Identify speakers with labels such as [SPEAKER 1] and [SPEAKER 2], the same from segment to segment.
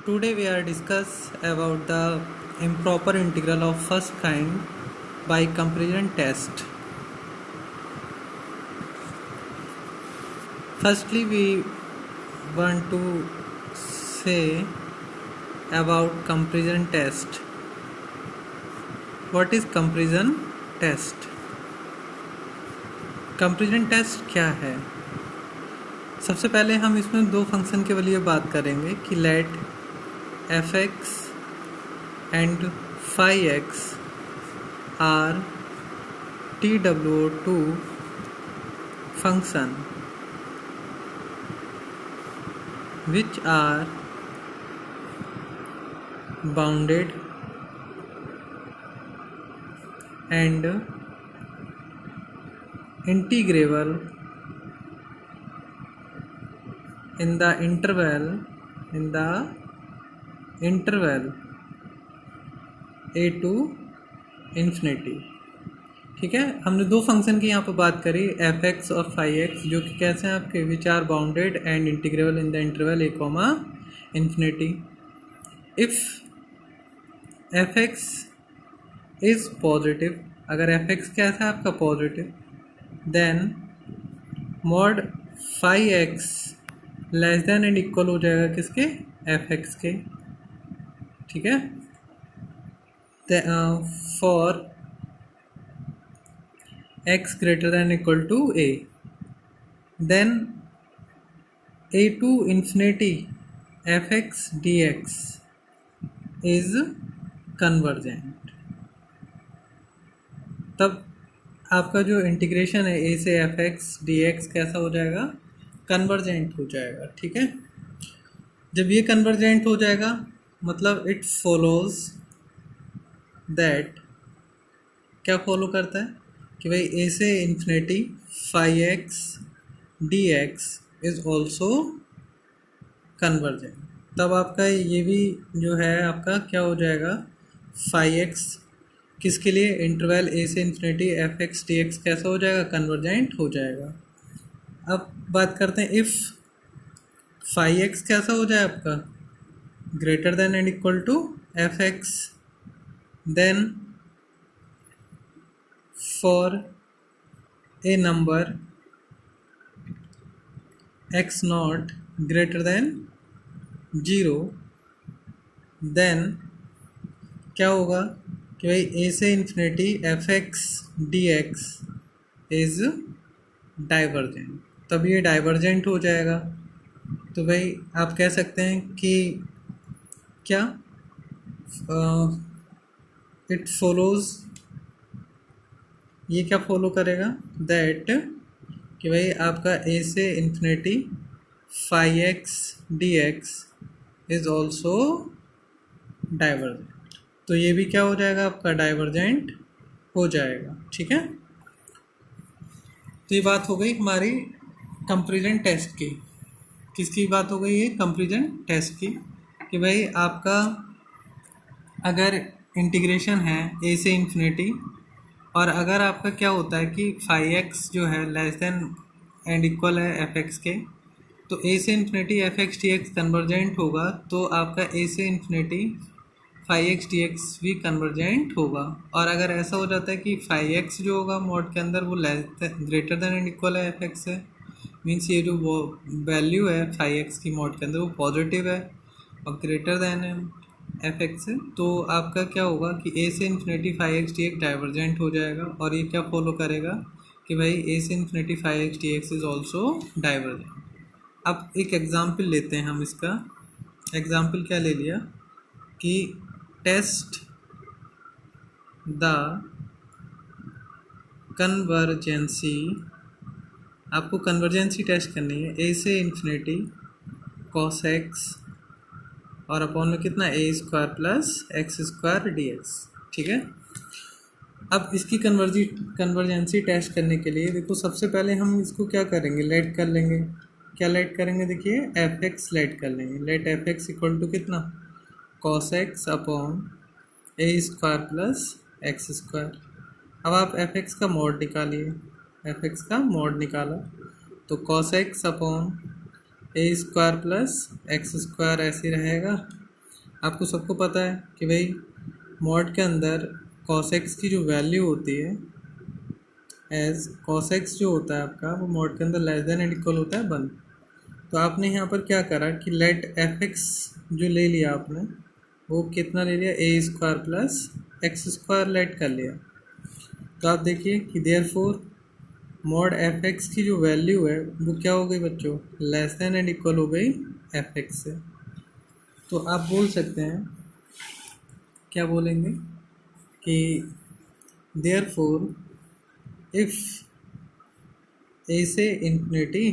[SPEAKER 1] Today we are discuss about the improper integral of first kind by comparison test. Firstly, we want to say about comparison test. What is comparison test? Comparison test क्या है? सबसे पहले हम इसमें दो function के लिए बात करेंगे कि let F X and phi X are TW2 function which are bounded and integrable in the interval a to infinity. ठीक है, हमने दो फंक्शन की यहाँ पर बात करी एफ एक्स और फाई एक्स, जो कि कैसे हैं आपके which are bounded and integrable in the interval A comma infinity. If F X is positive, अगर एफ एक्स कैसा है आपका positive, then mod phi X less than and equal हो जाएगा किसके? एफ एक्स के. ठीक है, फॉर x greater than equal to a, then a to infinity fx dx is convergent. तब आपका जो इंटीग्रेशन है a से fx dx कैसा हो जाएगा? कन्वर्जेंट हो जाएगा. ठीक है, जब ये कन्वर्जेंट हो जाएगा मतलब इट फॉलोज दैट, क्या फॉलो करता है कि भाई ए से infinity phi x D x is also convergent. तब आपका ये भी जो है आपका क्या हो जाएगा? फाई एक्स किसके लिए? इंटरवल ए से infinity F x D x कैसा हो जाएगा? कन्वर्जेंट हो जाएगा. अब बात करते हैं इफ़ फाई एक्स कैसा हो जाए आपका? Greater than and equal to F X, then for a number x naught greater than 0, then क्या होगा कि भाई a से infinity F x D x is divergent. तब ये डाइवर्जेंट हो जाएगा. तो भाई आप कह सकते हैं कि क्या इट फॉलोज, ये क्या फॉलो करेगा? दैट कि भाई आपका ए से infinity phi x D x is also divergent. तो ये भी क्या हो जाएगा आपका? डाइवर्जेंट हो जाएगा. ठीक है, तो ये बात हो गई हमारी कंपैरिजन टेस्ट की. किसकी बात हो गई? ये कंपैरिजन टेस्ट की कि भाई आपका अगर इंटीग्रेशन है ए से इन्फिनिटी, और अगर आपका क्या होता है कि फाई एक्स जो है लेस देन एंड इक्वल है एफ एक्स के, तो ए से infinity F x D X convergent होगा, तो आपका ए से infinity phi x D X भी कन्वर्जेंट होगा. और अगर ऐसा हो जाता है कि फाई एक्स जो होगा मॉड के अंदर वो ग्रेटर देन एंड इक्वल है एफ एक्स है, मीन्स ये जो वो वैल्यू है फाई एक्स की मॉड के अंदर वो पॉजिटिव है और ग्रेटर देन है एफ एक्स है, तो आपका क्या होगा कि ए से infinity phi x D X divergent हो जाएगा. और ये क्या फॉलो करेगा कि भाई ए से infinity phi x D x is also divergent. अब एक एग्जाम्पल लेते हैं हम. इसका एग्जाम्पल क्या ले लिया कि टेस्ट द कन्वर्जेंसी. आपको कन्वर्जेंसी टेस्ट करनी है ए से इन्फिनिटी कॉस एक्स और अपॉन में कितना? A square plus x square d x. ठीक है, अब इसकी कन्वर्जेंसी टेस्ट करने के लिए देखो सबसे पहले हम इसको क्या करेंगे? लेट कर लेंगे. क्या लेट करेंगे? देखिए एफ एक्स लेट कर लेंगे. Let F X equal to कितना? कॉस एक्स अपॉन ए स्क्वायर प्लस एक्स स्क्वायर. अब आप एफ एक्स का मॉड निकालिए. एफ एक्स का मॉड निकाला तो कॉस एक्स अपॉन ए स्क्वायर प्लस एक्स स्क्वायर ऐसे रहेगा, आपको सबको पता है कि भाई मॉड के अंदर cos x की जो वैल्यू होती है एज cos x जो होता है आपका वो मॉड के अंदर लेस देन एंड इक्वल होता है 1। तो आपने यहाँ पर क्या करा कि लेट एफ एक्स जो ले लिया आपने वो कितना ले लिया, a square plus x square let कर लिया। तो आप देखिए कि देयरफॉर मॉड एफ एक्स की जो वैल्यू है वो क्या हो गई बच्चों, लेस देन एंड इक्वल हो गई एफ एक्स से। तो आप बोल सकते हैं, क्या बोलेंगे कि देयरफॉर इफ ए से infinity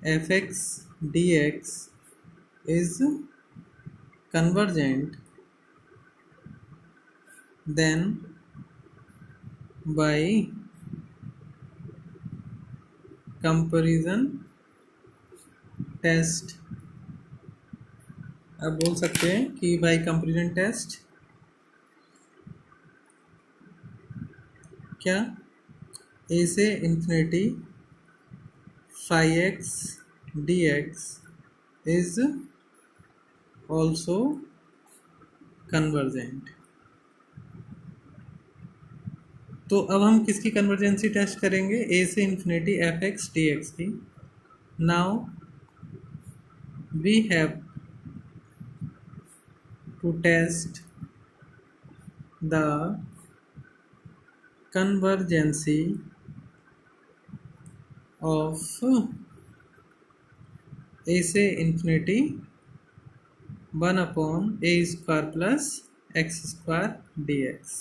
[SPEAKER 1] f x D x is convergent, then by comparison test, आप बोल सकते हैं कि बाई कंपेरिजन टेस्ट क्या, ए से infinity phi x D x is also convergent. तो अब हम किसकी कन्वर्जेंसी टेस्ट करेंगे, ए से infinity f x D x की। Now we have to test the convergency of a से infinity 1/a square plus x square d x.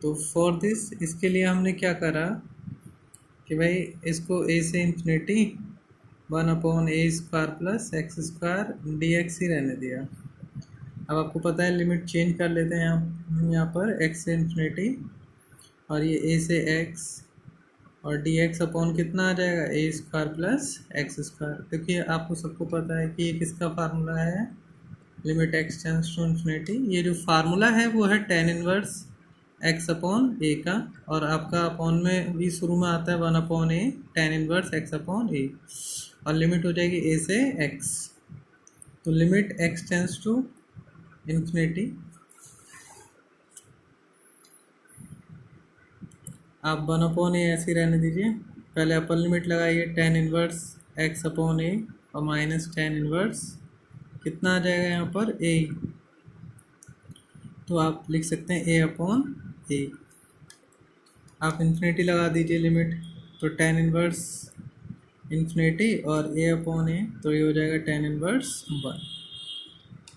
[SPEAKER 1] तो for this, इसके लिए हमने क्या करा कि भाई इसको ए से infinity 1/a square plus x square d x ही रहने दिया। अब आपको पता है लिमिट चेंज कर लेते हैं यहाँ पर एक्स से इंफिनिटी, और ये ए से एक्स और डी एक्स अपॉन कितना आ जाएगा, ए स्क्वायर प्लस एक्स स्क्वायर। देखिए आपको सबको पता है कि ये किसका फार्मूला है, limit x tends to infinity. ये जो फार्मूला है वो है tan inverse x upon A का, और आपका अपॉन में भी शुरू में आता है 1/a tan inverse x upon a, और लिमिट हो जाएगी ए से एक्स। तो limit x tends to infinity, आप 1/a ऐसे रहने दीजिए, पहले अपर लिमिट लगाइए tan inverse x upon a और माइनस tan इनवर्स कितना आ जाएगा यहाँ पर a, तो आप लिख सकते हैं a अपॉन ए। आप इन्फिनिटी लगा दीजिए लिमिट, तो tan इनवर्स इन्फिनिटी और a अपॉन ए, तो ये हो जाएगा tan इनवर्स 1।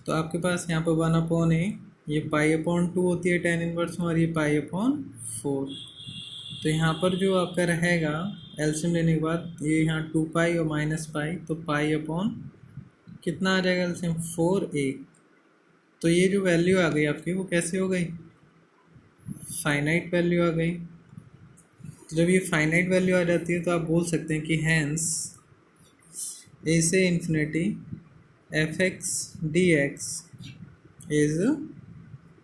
[SPEAKER 1] तो आपके पास यहाँ पर 1/a, ये π/2 होती है tan इनवर्स में, और ये π/4। तो यहाँ पर जो आपका रहेगा एलसीएम लेने के बाद, ये यहाँ 2π और -π, तो π/, कितना आ जाएगा एलसीएम 4a। तो ये जो वैल्यू आ गई आपकी वो कैसे हो गई, फाइनाइट वैल्यू आ गई। तो जब ये फाइनाइट वैल्यू आ जाती है तो आप बोल सकते हैं कि हैंस ए से infinity f x D x is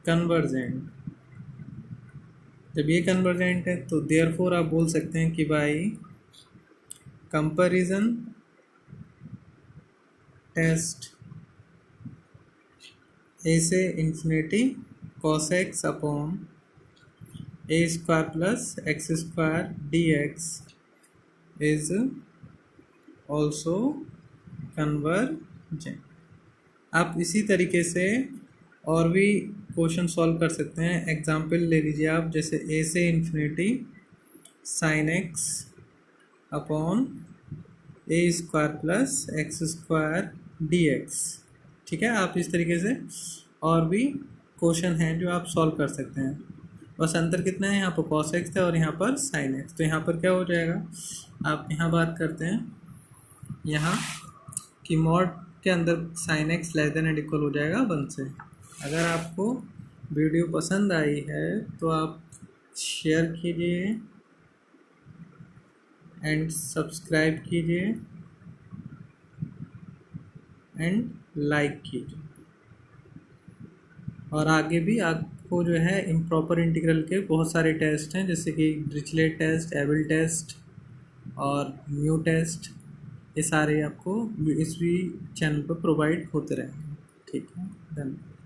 [SPEAKER 1] convergent. जब ये कन्वर्जेंट है तो देयरफॉर आप बोल सकते हैं कि बाई कंपैरिजन टेस्ट ए से infinity cos x upon A square plus x square d x is also convergent. आप इसी तरीके से और भी क्वेश्चन सॉल्व कर सकते हैं। एग्जाम्पल ले लीजिए आप, जैसे ए से इंफिनिटी साइन एक्स अपॉन ए square plus x square d x. ठीक है, आप इस तरीके से और भी क्वेश्चन हैं जो आप सॉल्व कर सकते हैं। बस अंतर कितना है, यहाँ पर cos x है और यहाँ पर sin x। तो यहाँ पर क्या हो जाएगा, आप यहाँ बात करते हैं यहाँ कि मॉड के अंदर sin x less than and equal हो जाएगा 1 से। अगर आपको वीडियो पसंद आई है तो आप शेयर कीजिए एंड सब्सक्राइब कीजिए एंड लाइक कीजिए। और आगे भी आपको जो है इम्प्रॉपर इंटीग्रल के बहुत सारे टेस्ट हैं, जैसे कि डिरिचलेट टेस्ट, एबल टेस्ट और म्यू टेस्ट, ये सारे आपको इस भी चैनल पर प्रोवाइड होते रहेंगे। ठीक है। धन्यवाद।